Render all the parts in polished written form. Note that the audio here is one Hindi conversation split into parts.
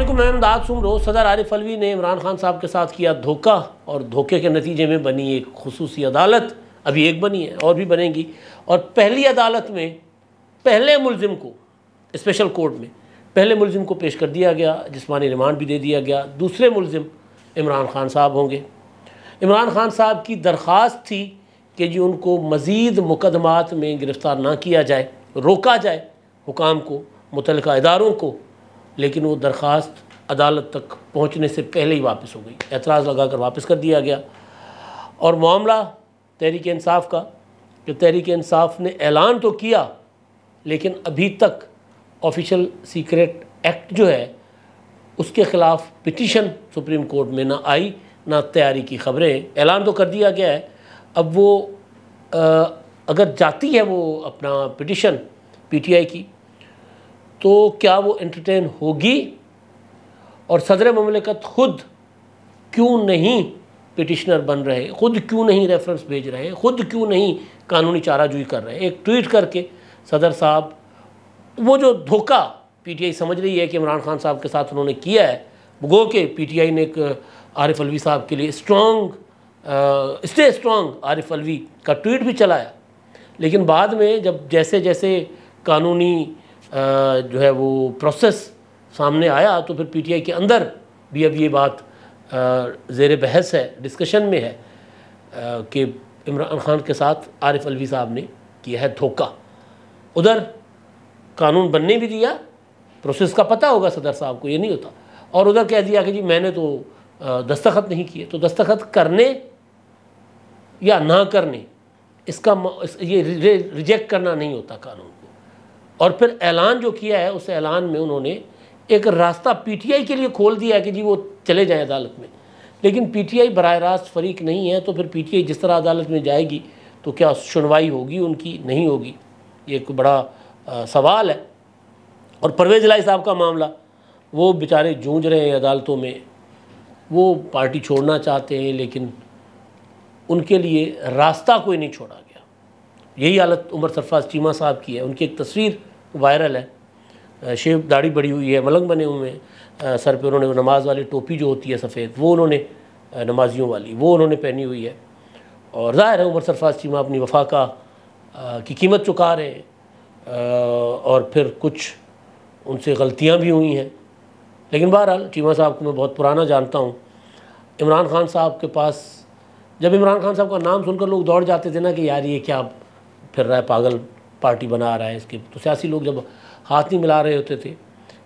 अस्सलामुअलैकुम, मैं इमदाद सुमरो। सदर आरिफ अलवी ने इमरान खान साहब के साथ किया धोखा और धोखे के नतीजे में बनी एक खुसूसी अदालत। अभी एक बनी है और भी बनेगी। और पहली अदालत में पहले मुलजिम को स्पेशल कोर्ट में पहले मुलजिम को पेश कर दिया गया, जिस्मानी रिमांड भी दे दिया गया। दूसरे मुलजिम इमरान खान साहब होंगे। इमरान खान साहब की दरख्वास्त थी कि जी उनको मज़ीद मुकदमात में गिरफ़्तार ना किया जाए, रोका जाए हुकाम को, मुतल्लिका इदारों को, लेकिन वो दरख्वास्त अदालत तक पहुंचने से पहले ही वापस हो गई। एतराज़ लगाकर वापस कर दिया गया। और मामला तहरीक इंसाफ का, कि तहरीक इंसाफ ने ऐलान तो किया लेकिन अभी तक ऑफिशियल सीक्रेट एक्ट जो है उसके ख़िलाफ़ पिटीशन सुप्रीम कोर्ट में ना आई, ना तैयारी की खबरें। ऐलान तो कर दिया गया है। अब वो अगर जाती है वो अपना पिटीशन पीटीआई की, तो क्या वो एंटरटेन होगी? और सदर ममलिकत ख़ुद क्यों नहीं पिटिशनर बन रहे, ख़ुद क्यों नहीं रेफरेंस भेज रहे, ख़ुद क्यों नहीं कानूनी चाराजोई कर रहे? एक ट्वीट करके सदर साहब, वो जो धोखा पीटीआई समझ रही है कि इमरान खान साहब के साथ उन्होंने किया है, गो के पीटीआई ने एक आरिफ अलवी साहब के लिए स्टे स्ट्रॉन्ग आरिफ अलवी का ट्वीट भी चलाया। लेकिन बाद में जब जैसे जैसे कानूनी जो है वो प्रोसेस सामने आया, तो फिर पीटीआई के अंदर भी अब ये बात ज़ेर बहस है, डिस्कशन में है कि इमरान खान के साथ आरिफ अलवी साहब ने किया है धोखा। उधर कानून बनने भी दिया, प्रोसेस का पता होगा सदर साहब को, ये नहीं होता, और उधर कह दिया कि जी मैंने तो दस्तखत नहीं किए। तो दस्तखत करने या ना करने, इसका ये रिजेक्ट करना नहीं होता कानून को। और फिर ऐलान जो किया है, उस ऐलान में उन्होंने एक रास्ता पीटीआई के लिए खोल दिया है कि जी वो चले जाएं अदालत में। लेकिन पीटीआई बराह रास्त फरीक नहीं है, तो फिर पीटीआई जिस तरह अदालत में जाएगी तो क्या सुनवाई होगी उनकी, नहीं होगी? ये एक बड़ा सवाल है। और परवेज़ इलाही साहब का मामला, वो बेचारे जूझ रहे हैं अदालतों में। वो पार्टी छोड़ना चाहते हैं लेकिन उनके लिए रास्ता कोई नहीं छोड़ा गया। यही हालत उमर सरफराज चीमा साहब की है। उनकी एक तस्वीर वायरल है, शेव दाढ़ी बड़ी हुई है, मलंग बने हुए हैं, सर पे उन्होंने नमाज वाली टोपी जो होती है सफ़ेद, वो उन्होंने नमाजियों वाली वो उन्होंने पहनी हुई है। और ज़ाहिर है उमर सरफराज चीमा अपनी वफा की कीमत चुका रहे हैं, और फिर कुछ उनसे गलतियाँ भी हुई हैं। लेकिन बहरहाल चीमा साहब को मैं बहुत पुराना जानता हूँ। इमरान खान साहब के पास, जब इमरान खान साहब का नाम सुनकर लोग दौड़ जाते थे ना कि यार ये क्या फिर रहा है, पागल पार्टी बना रहा है इसके, तो सियासी लोग जब हाथ नहीं मिला रहे होते थे,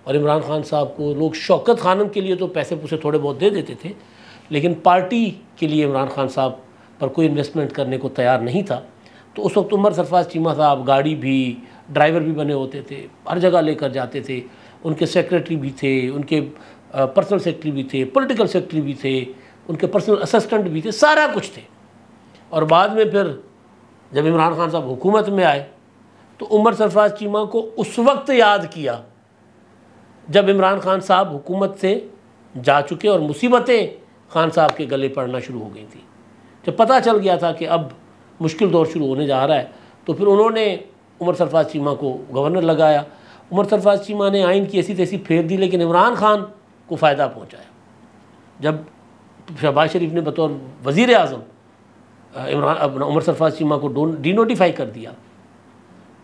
और इमरान खान साहब को लोग शौकत खानम के लिए तो पैसे पूसे थोड़े बहुत दे देते थे, लेकिन पार्टी के लिए इमरान खान साहब पर कोई इन्वेस्टमेंट करने को तैयार नहीं था। तो उस वक्त उमर सरफराज चीमा साहब गाड़ी भी, ड्राइवर भी बने होते थे, हर जगह लेकर जाते थे। उनके सेक्रेटरी भी थे, उनके पर्सनल सेक्रेटरी भी थे, पॉलिटिकल सेक्रेटरी भी थे, उनके पर्सनल असिस्टेंट भी थे, सारा कुछ थे। और बाद में फिर जब इमरान खान साहब हुकूमत में आए तो उमर सरफराज चीमा को उस वक्त याद किया जब इमरान खान साहब हुकूमत से जा चुके और मुसीबतें खान साहब के गले पड़ना शुरू हो गई थी। जब पता चल गया था कि अब मुश्किल दौर शुरू होने जा रहा है, तो फिर उन्होंने उमर सरफराज चीमा को गवर्नर लगाया। उमर सरफराज चीमा ने आइन की ऐसी तैसी फेर दी, लेकिन इमरान खान को फ़ायदा पहुँचाया। जब शहबाज शरीफ ने बतौर वज़ीर आज़म उमर सरफराज चीमा को डीनोटिफाई कर दिया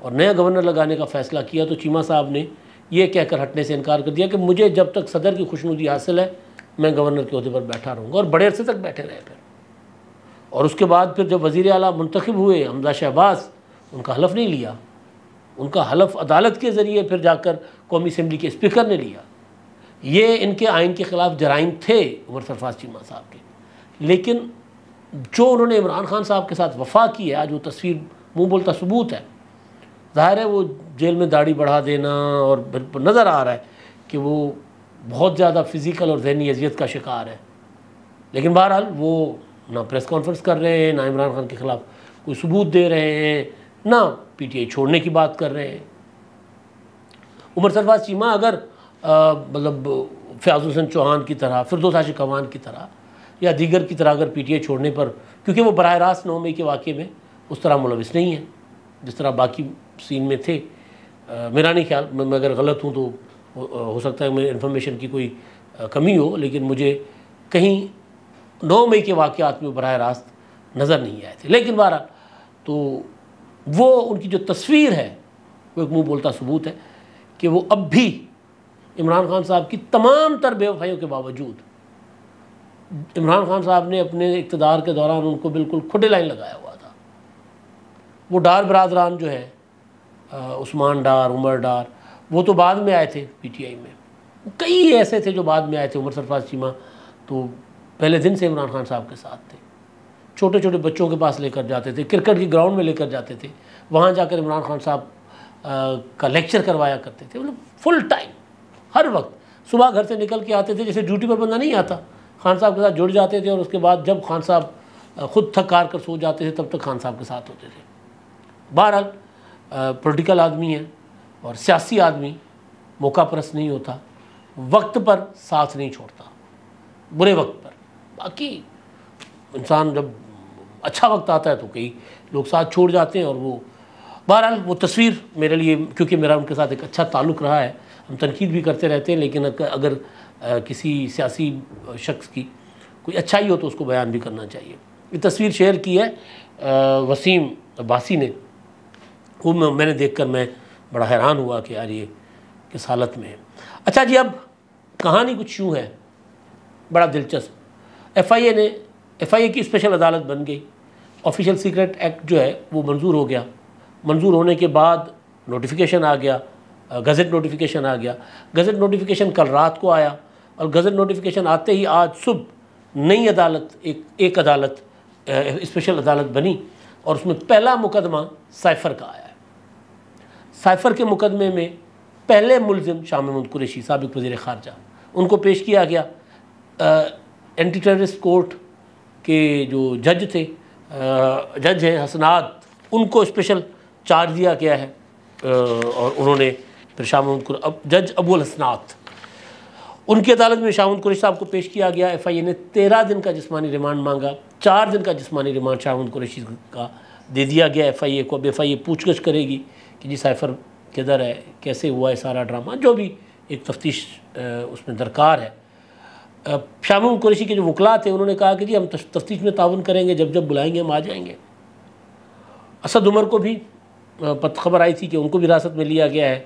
और नया गवर्नर लगाने का फ़ैसला किया, तो चीमा साहब ने ये कहकर हटने से इनकार कर दिया कि मुझे जब तक सदर की खुशनुदी हासिल है मैं गवर्नर के ओहदे पर बैठा रहूँगा, और बड़े अरसे तक बैठे रहे फिर। और उसके बाद फिर जब वज़ीर आला मुंतखब हुए हमजा शहबाज, उनका हलफ नहीं लिया, उनका हलफ अदालत के ज़रिए फिर जाकर कौमी असम्बली के स्पीकर ने लिया। ये इनके आइन के ख़िलाफ़ जराइम थे उमर सरफराज चीमा साहब के। लेकिन जो उन्होंने इमरान खान साहब के साथ वफा की है, आज वो तस्वीर मुँह बोलता सबूत है। ज़ाहिर है वो जेल में दाढ़ी बढ़ा देना, और नज़र आ रहा है कि वो बहुत ज़्यादा फ़िज़िकल और ज़हनी अजियत का शिकार है। लेकिन बहरहाल वो ना प्रेस कॉन्फ्रेंस कर रहे हैं, ना इमरान खान के ख़िलाफ़ कोई सबूत दे रहे हैं, ना पीटीआई छोड़ने की बात कर रहे हैं। उमर सरफराज चीमा अगर मतलब फ़याज़ हुसैन चौहान की तरह, फिरदौस आशिक़ अवान की तरह या दीगर की तरह अगर पीटीआई छोड़ने पर, क्योंकि वो बराह रास्त 9 मई के वाक़े में उस तरह मुलविस नहीं है जिस तरह बाकी सीन में थे। मेरा नहीं ख्याल, मैं अगर गलत हूँ तो हो सकता है मेरी इन्फॉर्मेशन की कोई कमी हो, लेकिन मुझे कहीं 9 मई के वाक़यात में बराह रास्त नज़र नहीं आए थे। लेकिन बहरहाल तो वो उनकी जो तस्वीर है वो एक मुँह बोलता सबूत है कि वो अब भी इमरान खान साहब की तमाम तर बेवफाइयों के बावजूद इमरान खान साहब ने अपने इक़्तिदार के दौरान उनको बिल्कुल खुडे लाइन लगाया हुआ था। वो डार बरादरान जो है, उस्मान डार, उमर डार, वो तो बाद में आए थे पीटीआई में। कई ऐसे थे जो बाद में आए थे। उमर सरफराज चीमा तो पहले दिन से इमरान खान साहब के साथ थे। छोटे छोटे बच्चों के पास लेकर जाते थे, क्रिकेट की ग्राउंड में लेकर जाते थे, वहाँ जाकर इमरान खान साहब का लेक्चर करवाया करते थे। मतलब फुल टाइम, हर वक्त सुबह घर से निकल के आते थे, जैसे ड्यूटी पर बंदा नहीं आता, खान साहब के साथ जुड़ जाते थे और उसके बाद जब खान साहब खुद थक हार कर सो जाते थे तब तक खान साहब के साथ होते थे। बहरहाल पॉलिटिकल आदमी है और सियासी आदमी, मौका परस्त नहीं होता, वक्त पर साथ नहीं छोड़ता, बुरे वक्त पर। बाकी इंसान जब अच्छा वक्त आता है तो कई लोग साथ छोड़ जाते हैं। और वो बहरहाल वो तस्वीर मेरे लिए, क्योंकि मेरा उनके साथ एक अच्छा ताल्लुक़ रहा है, हम तनकीद भी करते रहते हैं, लेकिन अगर किसी सियासी शख्स की कोई अच्छाई हो तो उसको बयान भी करना चाहिए। ये तस्वीर शेयर की है वसीम अब्बासी ने। वो मैंने देखकर मैं बड़ा हैरान हुआ कि यार ये किस हालत में है। अच्छा जी, अब कहानी कुछ यूँ है, बड़ा दिलचस्प। एफआईए की स्पेशल अदालत बन गई। ऑफिशियल सीक्रेट एक्ट जो है वो मंजूर हो गया। मंजूर होने के बाद नोटिफिकेशन आ गया, गज़ट नोटिफिकेशन आ गया। गज़ट नोटिफिकेशन कल रात को आया और गज़ट नोटिफिकेशन आते ही आज सुबह नई अदालत, एक अदालत, स्पेशल अदालत बनी और उसमें पहला मुकदमा साइफ़र का आया है। साइफ़र के मुकदमे में पहले मुलजिम शाह महमूद कुरैशी, साबिक़ वज़ीर ख़ारजा, उनको पेश किया गया। एंटी टेररिस्ट कोर्ट के जो जज थे, जज हैं हसनाद, उनको स्पेशल चार्ज दिया गया है और उन्होंने फिर शाह महमूद जज अबुल हसनात, उनकी अदालत में शाह महमूद कुरैशी साहब को पेश किया गया। एफआईए ने 13 दिन का जिस्मानी रिमांड मांगा। 4 दिन का जिस्मानी रिमांड शाह महमूद कुरैशी का दे दिया गया एफआईए को। अब एफआईए पूछगछ करेगी कि जी साइफ़र किधर है, कैसे हुआ है सारा ड्रामा, जो भी एक तफ्तीश उसमें दरकार है। शाह महमूद कुरैशी के जो वकला थे उन्होंने कहा कि जी हम तफ्तीश में ताउन करेंगे, जब जब बुलाएंगे हम आ जाएंगे। असद उमर को भी खबर आई थी कि उनको भी हिरासत में लिया गया है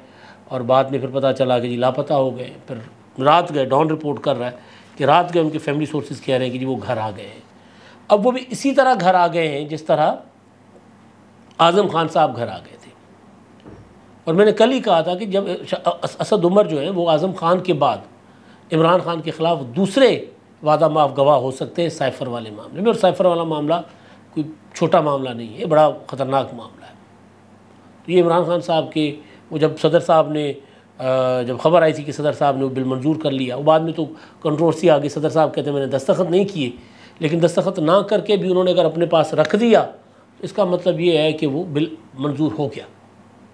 और बाद में फिर पता चला कि जी लापता हो गए। फिर रात गए, डॉन रिपोर्ट कर रहा है कि रात गए, उनके फैमिली सोर्सेज कह रहे हैं कि जी वो घर आ गए हैं। अब वो भी इसी तरह घर आ गए हैं जिस तरह आज़म खान साहब घर आ गए थे। और मैंने कल ही कहा था कि जब असद उमर जो है वो आज़म खान के बाद इमरान खान के ख़िलाफ़ दूसरे वादा माफ़ गवाह हो सकते हैं साइफ़र वाले मामले में। और साइफ़र वाला मामला कोई छोटा मामला नहीं है, बड़ा ख़तरनाक मामला है। तो ये इमरान खान साहब के, वो जब सदर साहब ने जब खबर आई थी कि सदर साहब ने वो बिल मंजूर कर लिया, वो बाद में तो कंट्रोवर्सी आ गई। सदर साहब कहते हैं मैंने दस्तखत नहीं किए, लेकिन दस्तखत ना करके भी उन्होंने अगर अपने पास रख दिया तो इसका मतलब ये है कि वो बिल मंजूर हो गया।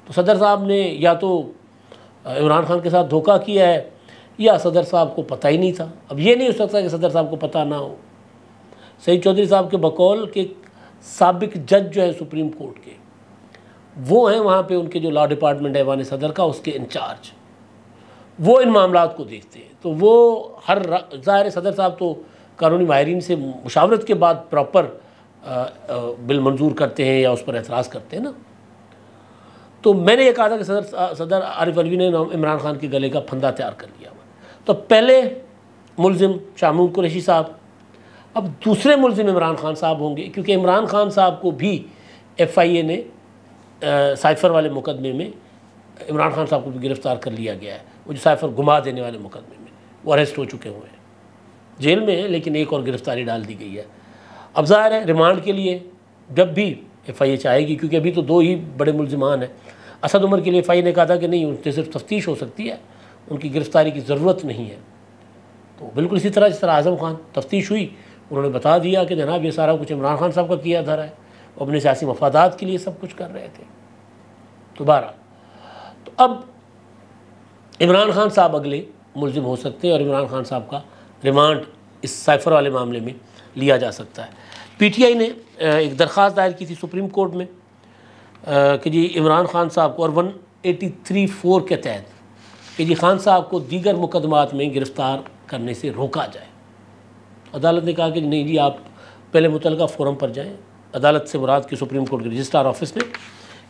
तो सदर साहब ने या तो इमरान खान के साथ धोखा किया है या सदर साहब को पता ही नहीं था। अब ये नहीं हो सकता कि सदर साहब को पता ना हो। सईद चौधरी साहब के बकौल के साबिक जज जो है सुप्रीम कोर्ट के, वो हैं वहाँ पे उनके जो लॉ डिपार्टमेंट है ऐवान सदर का, उसके इंचार्ज, वो इन मामलात को देखते हैं। तो वो हर ज़ाहिर सदर साहब तो कानूनी माहिरीन से मुशावरत के बाद प्रॉपर बिल मंजूर करते हैं या उस पर एतराज़ करते हैं ना। तो मैंने ये कहा था कि सदर आरिफ अलवी ने इमरान खान के गले का फंदा तैयार कर लिया हुआ। तो पहले मुलजिम शाह महमूद कुरैशी साहब, अब दूसरे मुलजिम इमरान खान साहब होंगे, क्योंकि इमरान खान साहब को भी एफआईए ने साइफ़र वाले मुकदमे में इमरान खान साहब को भी गिरफ़्तार कर लिया गया है। वो जो साइफ़र घुमा देने वाले मुकदमे में वो अरेस्ट हो चुके हुए हैं, जेल में है, लेकिन एक और गिरफ़्तारी डाल दी गई है। अब ज़ाहिर है रिमांड के लिए जब भी एफआईए चाहेगी, क्योंकि अभी तो 2 ही बड़े मुलजिमान हैं। असद उमर के लिए एफआईए ने कहा था कि नहीं, उनसे सिर्फ तफ्तीश हो सकती है, उनकी गिरफ़्तारी की ज़रूरत नहीं है। तो बिल्कुल इसी तरह जिस तरह आज़म खान तफ्तीश हुई, उन्होंने बता दिया कि जनाब ये सारा कुछ इमरान खान साहब का किया धरा है, वो अपने सियासी मफादात के लिए सब कुछ कर रहे थे। तो बहरहाल तो अब इमरान खान साहब अगले मुलजिम हो सकते हैं और इमरान खान साहब का रिमांड इस साइफ़र वाले मामले में लिया जा सकता है। पीटीआई ने एक दरख्वास्त दायर की थी सुप्रीम कोर्ट में कि जी इमरान खान साहब को, और 183(4) के तहत कि जी खान साहब को दीगर मुकदमात में गिरफ़्तार करने से रोका जाए। अदालत ने कहा कि नहीं जी, आप पहले मुतल्लिका फ़ोरम पर जाएं। अदालत से मुराद की सुप्रीम कोर्ट के रजिस्ट्रार ऑफिस ने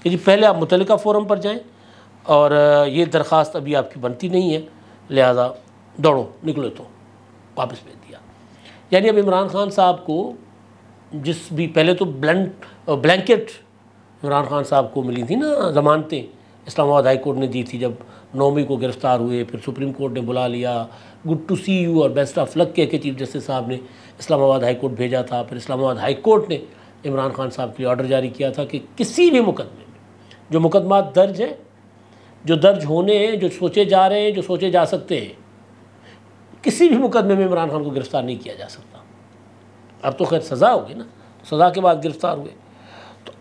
कि जी पहले आप मुतल्लिका फ़ोरम पर जाएं और ये दरख्वास्त अभी आपकी बनती नहीं है, लिहाजा दौड़ो निकलो, तो वापस भेज दिया। यानी अब इमरान खान साहब को जिस भी पहले तो ब्लैंकेट इमरान खान साहब को मिली थी ना ज़मानतें, इस्लामाबाद हाई कोर्ट ने दी थी जब 9 मई को गिरफ़्तार हुए, फिर सुप्रीम कोर्ट ने बुला लिया, गुड टू सी यू और बेस्ट ऑफ लक कह के चीफ जस्टिस साहब ने इस्लामाबाद हाई कोर्ट भेजा था। फिर इस्लामाबाद हाई कोर्ट ने इमरान खान साहब के लिए ऑर्डर जारी किया था कि किसी भी मुकदमे में जो मुकदमात दर्ज हैं, जो दर्ज होने हैं, जो सोचे जा रहे हैं, जो सोचे जा सकते हैं, किसी भी मुकदमे में इमरान खान को गिरफ़्तार नहीं किया जा सकता। अब तो खैर सज़ा होगी ना, सज़ा के बाद गिरफ़्तार हुए, तो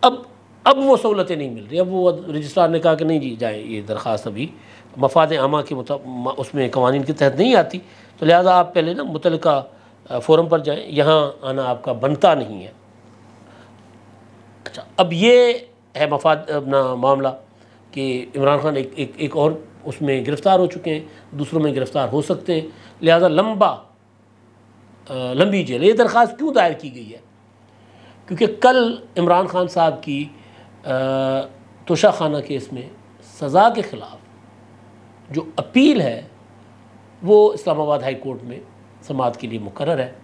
अब वो सहूलतें नहीं मिल रही। अब वो रजिस्ट्रार ने कहा कि नहीं जी जाए, ये दरख्वास्त अभी मफाद आमा के उसमें कवानीन के तहत नहीं आती, तो लिहाजा आप पहले ना मुतल्लिका फ़ोरम पर जाएं, यहाँ आना आपका बनता नहीं है। अच्छा, अब ये है मफाद अपना मामला कि इमरान खान एक और उसमें गिरफ़्तार हो चुके हैं, दूसरों में गिरफ़्तार हो सकते हैं, लिहाजा लंबी जेल। ये दरख्वास्त क्यों दायर की गई है? क्योंकि कल इमरान खान साहब की तोशाखाना केस में सज़ा के ख़िलाफ़ जो अपील है वो इस्लामाबाद हाई कोर्ट में समाअत के लिए मुकर्रर है,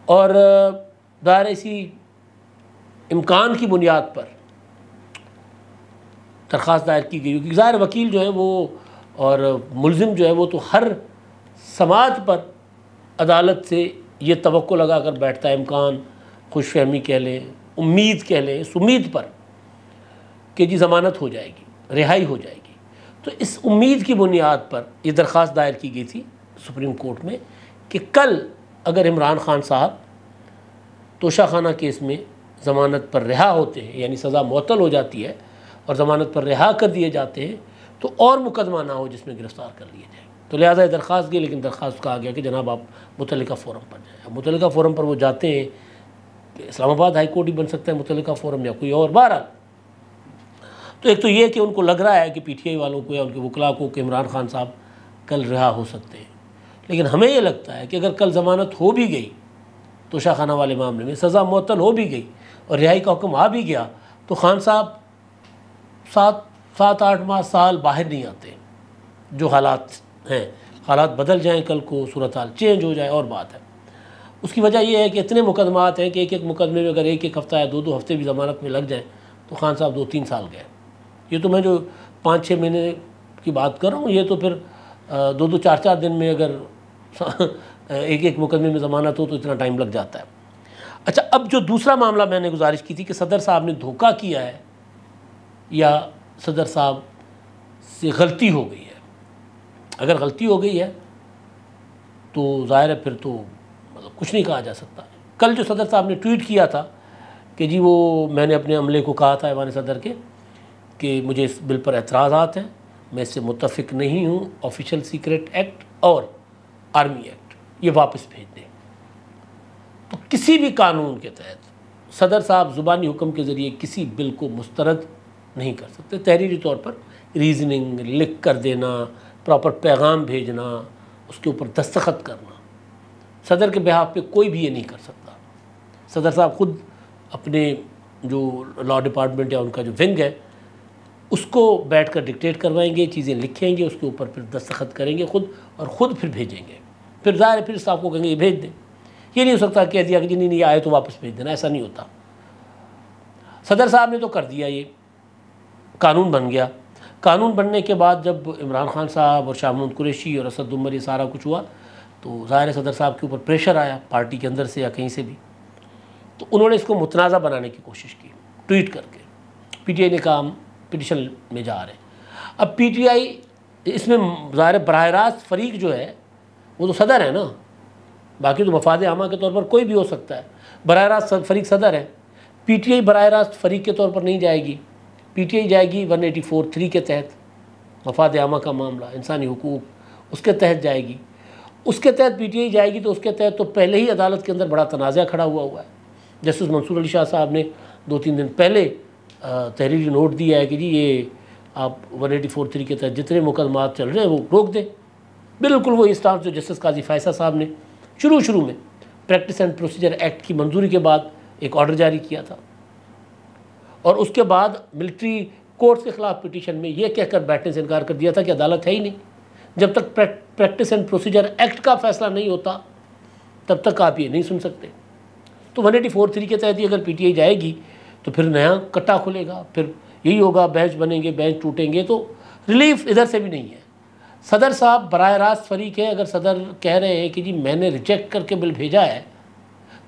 और दायर इसी इम्कान की बुनियाद पर दरख्वास्त दायर की गई, क्योंकि ज़ाहिर वकील जो है वो और मुलजिम जो है वो तो हर समाअत पर अदालत से ये तवक्को लगा कर बैठता है, इम्कान, खुशफहमी कह लें, उम्मीद कह लें, इस उम्मीद पर कि जी ज़मानत हो जाएगी, रिहाई हो जाएगी। तो इस उम्मीद की बुनियाद पर यह दरख्वास्त दायर की गई थी सुप्रीम कोर्ट में कि कल अगर इमरान खान साहब तोशाखाना केस में ज़मानत पर रिहा होते हैं, यानी सज़ा मुअत्तल हो जाती है और ज़मानत पर रिहा कर दिए जाते हैं, तो और मुकदमा ना हो जिसमें गिरफ़्तार कर लिए जाए। तो लिहाजा दरख्वास्त गई, लेकिन दरख्वास्त कहा गया कि जनाब आप मुतल्लिका फ़ोरम पर जाएँ। मुतल्लिका फ़ोरम पर वो जाते हैं कि इस्लामाबाद हाई कोर्ट ही बन सकता है मुतल्लिका फ़ोरम या कोई और। बहरहाल तो एक तो ये कि उनको लग रहा है कि PTI वालों को या उनके वकला को कि इमरान खान साहब कल रिहा हो सकते हैं, लेकिन हमें ये लगता है कि अगर कल ज़मानत हो भी गई तोशाखाना वाले मामले में, सज़ा मुअत्तल हो भी गई और रिहाई का हुक्म आ भी गया, तो खान साहब 7-8 माह साल बाहर नहीं आते। जो हालात हैं, हालात बदल जाएं, कल को सूरत हाल चेंज हो जाए और बात है। उसकी वजह यह है कि इतने मुकदमात हैं कि एक मुकदमे में अगर एक हफ़्ता या 2 हफ़्ते भी ज़मानत में लग जाए तो खान साहब 2-3 साल गए। ये तो मैं जो 5-6 महीने की बात कर रहा हूँ, ये तो फिर 2-2, 4-4 दिन में अगर एक मुकदमे में ज़मानत हो तो इतना टाइम लग जाता है। अच्छा, अब जो दूसरा मामला मैंने गुजारिश की थी कि सदर साहब ने धोखा किया है या सदर साहब से गलती हो गई है। अगर गलती हो गई है तो ज़ाहिर है फिर तो मतलब कुछ नहीं कहा जा सकता। कल जो सदर साहब ने ट्वीट किया था कि जी वो मैंने अपने अमले को कहा था ऐवान सदर के कि मुझे इस बिल पर एतराज़ात हैं, मैं इससे मुत्तफ़िक नहीं हूँ, ऑफिशियल सीक्रेट एक्ट और आर्मी एक्ट ये वापस भेज दें। तो किसी भी कानून के तहत सदर साहब ज़ुबानी हुक्म के ज़रिए किसी बिल को मुस्तरद नहीं कर सकते। तहरीरी तौर पर रीज़निंग लिख कर देना, प्रॉपर पैगाम भेजना, उसके ऊपर दस्तखत करना, सदर के बिहाफ पे कोई भी ये नहीं कर सकता। सदर साहब ख़ुद अपने जो लॉ डिपार्टमेंट या उनका जो विंग है उसको बैठ कर डिक्टेट करवाएंगे, चीज़ें लिखेंगे, उसके ऊपर फिर दस्तखत करेंगे ख़ुद और ख़ुद फिर भेजेंगे। फिर ज़ाहिर फिर साहब को कहेंगे ये भेज दें। ये नहीं हो सकता कह दिया कि नहीं आए तो वापस भेज देना, ऐसा नहीं होता। सदर साहब ने तो कर दिया, ये कानून बन गया। कानून बनने के बाद जब इमरान खान साहब और शाह महमूद कुरैशी और असद उमर ये सारा कुछ हुआ तो ज़ाहिर सदर साहब के ऊपर प्रेशर आया पार्टी के अंदर से या कहीं से भी, तो उन्होंने इसको मुतनाज़ा बनाने की कोशिश की ट्वीट करके। PTI ने कहा हम पिटिशन में जा रहे हैं। अब PTI इसमें ज़ाहिर बराह रास्त फ़रीक जो है वो तो सदर है ना, बाकी तो मफाद आमा के तौर पर कोई भी हो सकता है। बराह रास्त फ़रीक सदर है। PTI बराह रास्त फ़रीक के तौर पर नहीं जाएगी। PTI जाएगी 184(3) के तहत, मफाद आमा का मामला, इंसानी हुकूक, उसके तहत जाएगी। उसके तहत PTI जाएगी तो उसके तहत तो पहले ही अदालत के अंदर बड़ा तनाज़ा खड़ा हुआ है। जस्टिस मंसूर अली शाह साहब ने 2-3 दिन पहले तहरीरी नोट दिया है कि जी ये आप 184(3) के तहत जितने मुकदमात चल रहे हैं वो रोक दें। बिल्कुल वही स्टांस जो जस्टिस काजी फैसल साहब ने शुरू में प्रैक्टिस एंड प्रोसीजर एक्ट की मंजूरी के बाद एक ऑर्डर जारी किया था, और उसके बाद मिलिट्री कोर्ट्स के खिलाफ पिटीशन में ये कहकर बैठने से इनकार कर दिया था कि अदालत है ही नहीं। जब तक प्रैक्टिस एंड प्रोसीजर एक्ट का फैसला नहीं होता तब तक आप ये नहीं सुन सकते। तो 184(3) के तहत ही अगर पीटीआई जाएगी तो फिर नया कट्टा खुलेगा, फिर यही होगा, बेंच बनेंगे, बेंच टूटेंगे, तो रिलीफ इधर से भी नहीं है। सदर साहब बराह रास्त फरीक है। अगर सदर कह रहे हैं कि जी मैंने रिजेक्ट करके बिल भेजा है,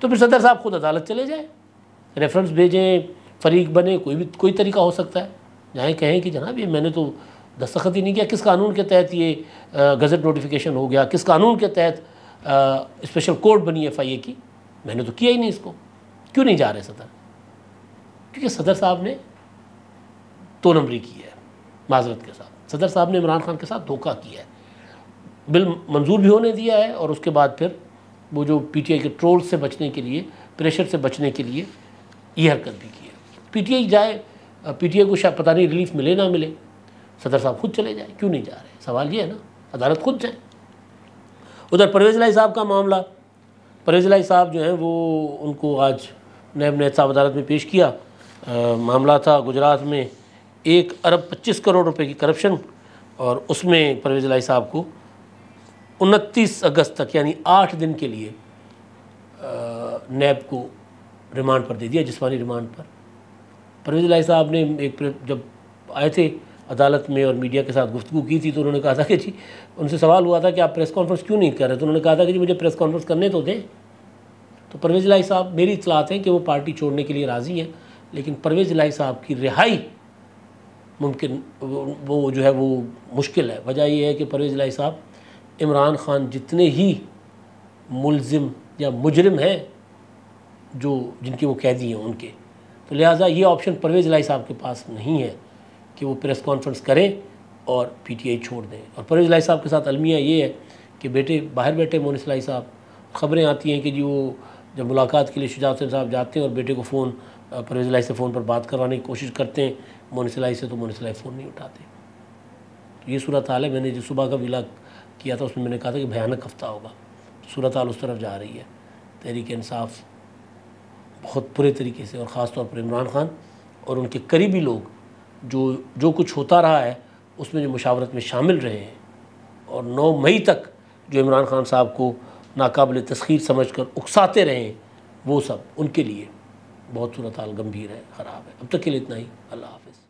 तो फिर सदर साहब खुद अदालत चले जाएं, रेफरेंस भेजें, फरीक बने, कोई तरीका हो सकता है। जहाँ कहें कि जनाब ये मैंने तो दस्तखत ही नहीं किया, किस कानून के तहत ये गज़ट नोटिफिकेशन हो गया, किस कानून के तहत स्पेशल कोर्ट बनी FIA की, मैंने तो किया ही नहीं इसको। क्यों नहीं जा रहे सदर? क्योंकि सदर साहब ने 2 नंबरी की है माजरत के साथ। सदर साहब ने इमरान खान के साथ धोखा किया है, बिल मंजूर भी होने दिया है, और उसके बाद फिर वो जो पीटीआई के ट्रोल से बचने के लिए, प्रेशर से बचने के लिए ये हरकत भी की है। पीटीआई जाए, पीटीआई को शायद पता नहीं रिलीफ मिले ना मिले, सदर साहब खुद चले जाए। क्यों नहीं जा रहे? सवाल ये है ना, अदालत खुद जाए। उधर परवेज़ इलाही साहब का मामला, परवेज़ इलाही साहब जो हैं वो उनको आज नायब नायब साहब अदालत में पेश किया। मामला था गुजरात में 1 अरब 25 करोड़ रुपए की करप्शन, और उसमें परवेज़ इलाही साहब को 29 अगस्त तक यानी 8 दिन के लिए नैब को रिमांड पर दे दिया, जिस्मानी रिमांड पर। परवेज़ इलाही साहब ने जब आए थे अदालत में और मीडिया के साथ गुफ्तगू की थी, तो उन्होंने कहा था कि जी, उनसे सवाल हुआ था कि आप प्रेस कॉन्फ्रेंस क्यों नहीं कर रहे, तो उन्होंने कहा था कि जी मुझे प्रेस कॉन्फ्रेंस करने तो दें। तो परवेज़ इलाही साहब, मेरी इत्तलात है कि वो पार्टी छोड़ने के लिए राज़ी हैं, लेकिन परवेज़ इलाही साहब की रिहाई मुमकिन वो जो है वो मुश्किल है। वजह यह है कि परवेज़ इलाही साहब इमरान खान जितने ही मुलजिम या मुजरिम हैं जो जिनके वो कैदी हैं उनके, तो लिहाजा ये ऑप्शन परवेज़ इलाही साहब के पास नहीं है कि वो प्रेस कॉन्फ्रेंस करें और पीटीआई छोड़ दें। और परवेज़ इलाही साहब के साथ अलमिया ये है कि बेटे बाहर बैठे मोनिस इलाही साहब, ख़बरें आती हैं कि जी वो जब मुलाकात के लिए शुजात हुसैन साहब जाते हैं और बेटे को फ़ोन परवेज़ इलाही से फ़ोन पर बात करवाने की कोशिश करते हैं मोनिस इलाही से, तो मोनिस इलाही फ़ोन नहीं उठाते। तो ये सूरत हाल है। मैंने जो सुबह का विला किया था उसमें मैंने कहा था कि भयानक हफ्ता होगा, सूरत हाल उस तरफ जा रही है। तहरीक इंसाफ बहुत बुरे तरीके से, और ख़ास तौर पर इमरान खान और उनके करीबी लोग जो कुछ होता रहा है उसमें जो मुशावरत में शामिल रहे हैं, और 9 मई तक जो इमरान खान साहब को नाकाबिल तस्खीर समझकर उकसाते रहे, वो सब उनके लिए बहुत सूरत हाल गंभीर है, ख़राब है। अब तक के लिए इतना ही। अल्लाह हाफ़िज़।